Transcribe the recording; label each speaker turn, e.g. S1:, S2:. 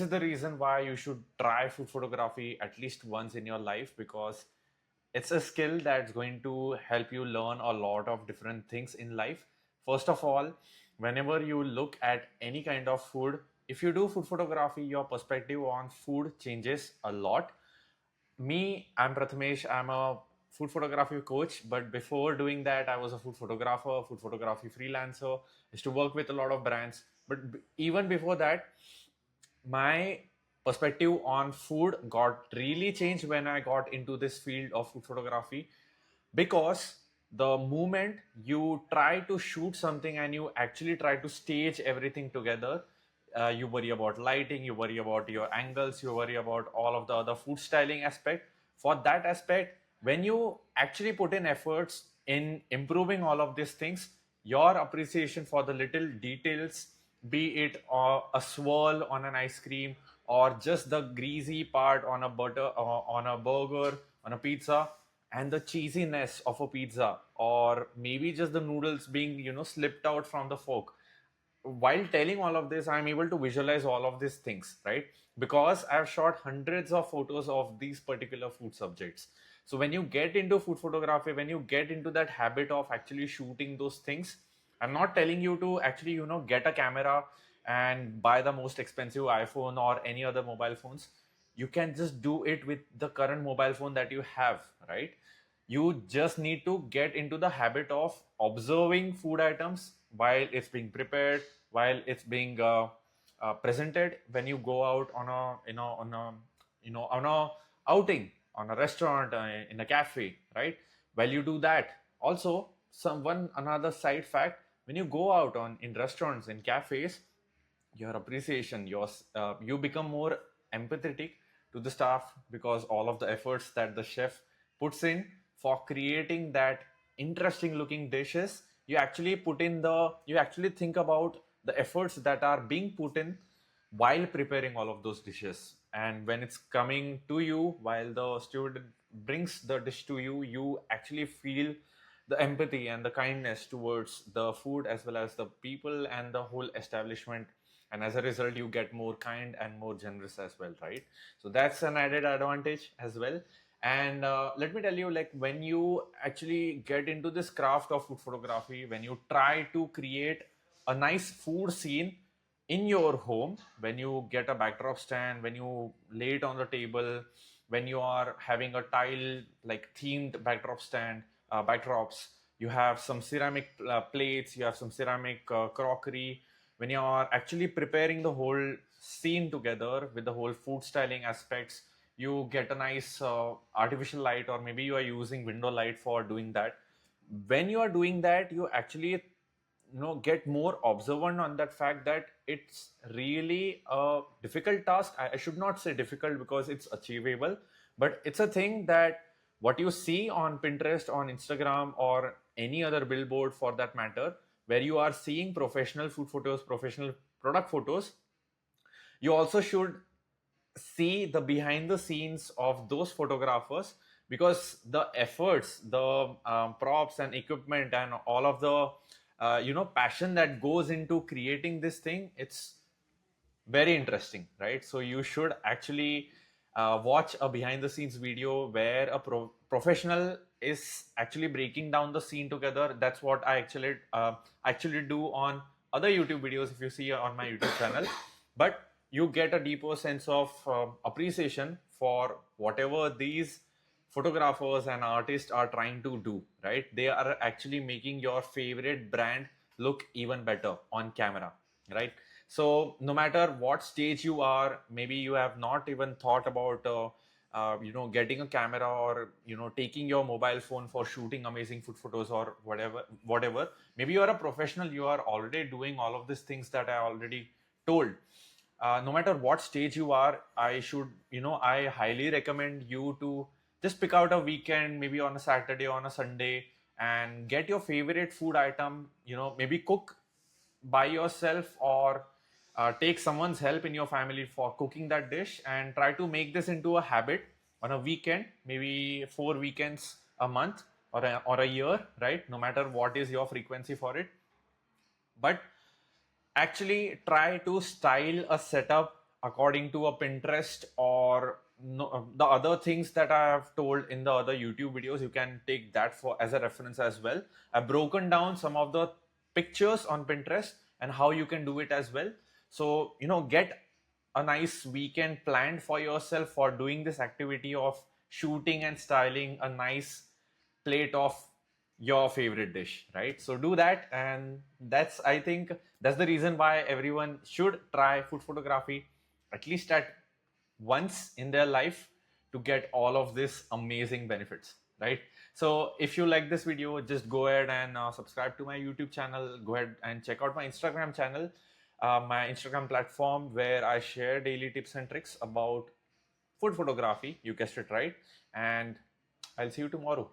S1: This is the reason why you should try food photography at least once in your life, because it's a skill that's going to help you learn a lot of different things in life. First of all, whenever you look at any kind of food, if you do food photography, your perspective on food changes a lot. I'm Prathamesh. I'm a food photography coach, but before doing that, I was a food photographer, food photography freelancer. I used to work with a lot of brands. But even before that, my perspective on food got really changed when I got into this field of food photography, because the moment you try to shoot something and you actually try to stage everything together, you worry about lighting, you worry about your angles, you worry about all of the other food styling aspect. For that aspect, when you actually put in efforts in improving all of these things, your appreciation for the little details, be it a swirl on an ice cream or just the greasy part on a butter on a burger, on a pizza, and the cheesiness of a pizza, or maybe just the noodles being slipped out from the fork. While telling all of this, I'm able to visualize all of these things, right? Because I've shot hundreds of photos of these particular food subjects. So when you get into food photography, when you get into that habit of actually shooting those things, I'm not telling you to actually get a camera and buy the most expensive iPhone or any other mobile phones. You can just do it with the current mobile phone that you have, right? You just need to get into the habit of observing food items while it's being prepared, while it's being presented. When you go out on a on a outing, on a restaurant, in a cafe, right? While you do that, also some one another side fact: when you go out on in restaurants, in cafes, your appreciation, you become more empathetic to the staff, because all of the efforts that the chef puts in for creating that interesting looking dishes, you actually think about the efforts that are being put in while preparing all of those dishes. And when it's coming to you, while the steward brings the dish to you, you actually feel the empathy and the kindness towards the food as well as the people and the whole establishment. And as a result, you get more kind and more generous as well, right? So that's an added advantage as well. And let me tell you, like, when you actually get into this craft of food photography, when you try to create a nice food scene in your home, when you get a backdrop stand, when you lay it on the table, when you are having a tile like themed backdrop stand, backdrops, you have some ceramic plates, you have some ceramic crockery. When you are actually preparing the whole scene together with the whole food styling aspects, you get a nice artificial light, or maybe you are using window light for doing that. When you are doing that, you actually get more observant on that fact that it's really a difficult task. I should not say difficult, because it's achievable, but it's a thing that what you see on Pinterest, on Instagram, or any other billboard for that matter, where you are seeing professional food photos, professional product photos, you also should see the behind the scenes of those photographers, because the efforts, the props and equipment and all of the passion that goes into creating this thing, it's very interesting, right? So you should actually watch a behind the scenes video where a professional is actually breaking down the scene together. That's what I actually do on other YouTube videos, if you see on my YouTube channel. But you get a deeper sense of appreciation for whatever these photographers and artists are trying to do, right? They are actually making your favorite brand look even better on camera, right? So no matter what stage you are, maybe you have not even thought about getting a camera, or taking your mobile phone for shooting amazing food photos, or whatever. Maybe you are a professional, you are already doing all of these things that I already told. No matter what stage you are, I highly recommend you to just pick out a weekend, maybe on a Saturday, on a Sunday, and get your favorite food item. Maybe cook by yourself, or take someone's help in your family for cooking that dish, and try to make this into a habit on a weekend, maybe 4 weekends a month, or a year, right? No matter what is your frequency for it. But actually try to style a setup according to a Pinterest or no, the other things that I have told in the other YouTube videos. You can take that for as a reference as well. I've broken down some of the pictures on Pinterest and how you can do it as well. So, get a nice weekend planned for yourself for doing this activity of shooting and styling a nice plate of your favorite dish, right? So do that, and I think that's the reason why everyone should try food photography at least at once in their life to get all of this amazing benefits, right? So if you like this video, just go ahead and subscribe to my YouTube channel. Go ahead and check out my Instagram channel, my Instagram platform, where I share daily tips and tricks about food photography. You guessed it right. And I'll see you tomorrow.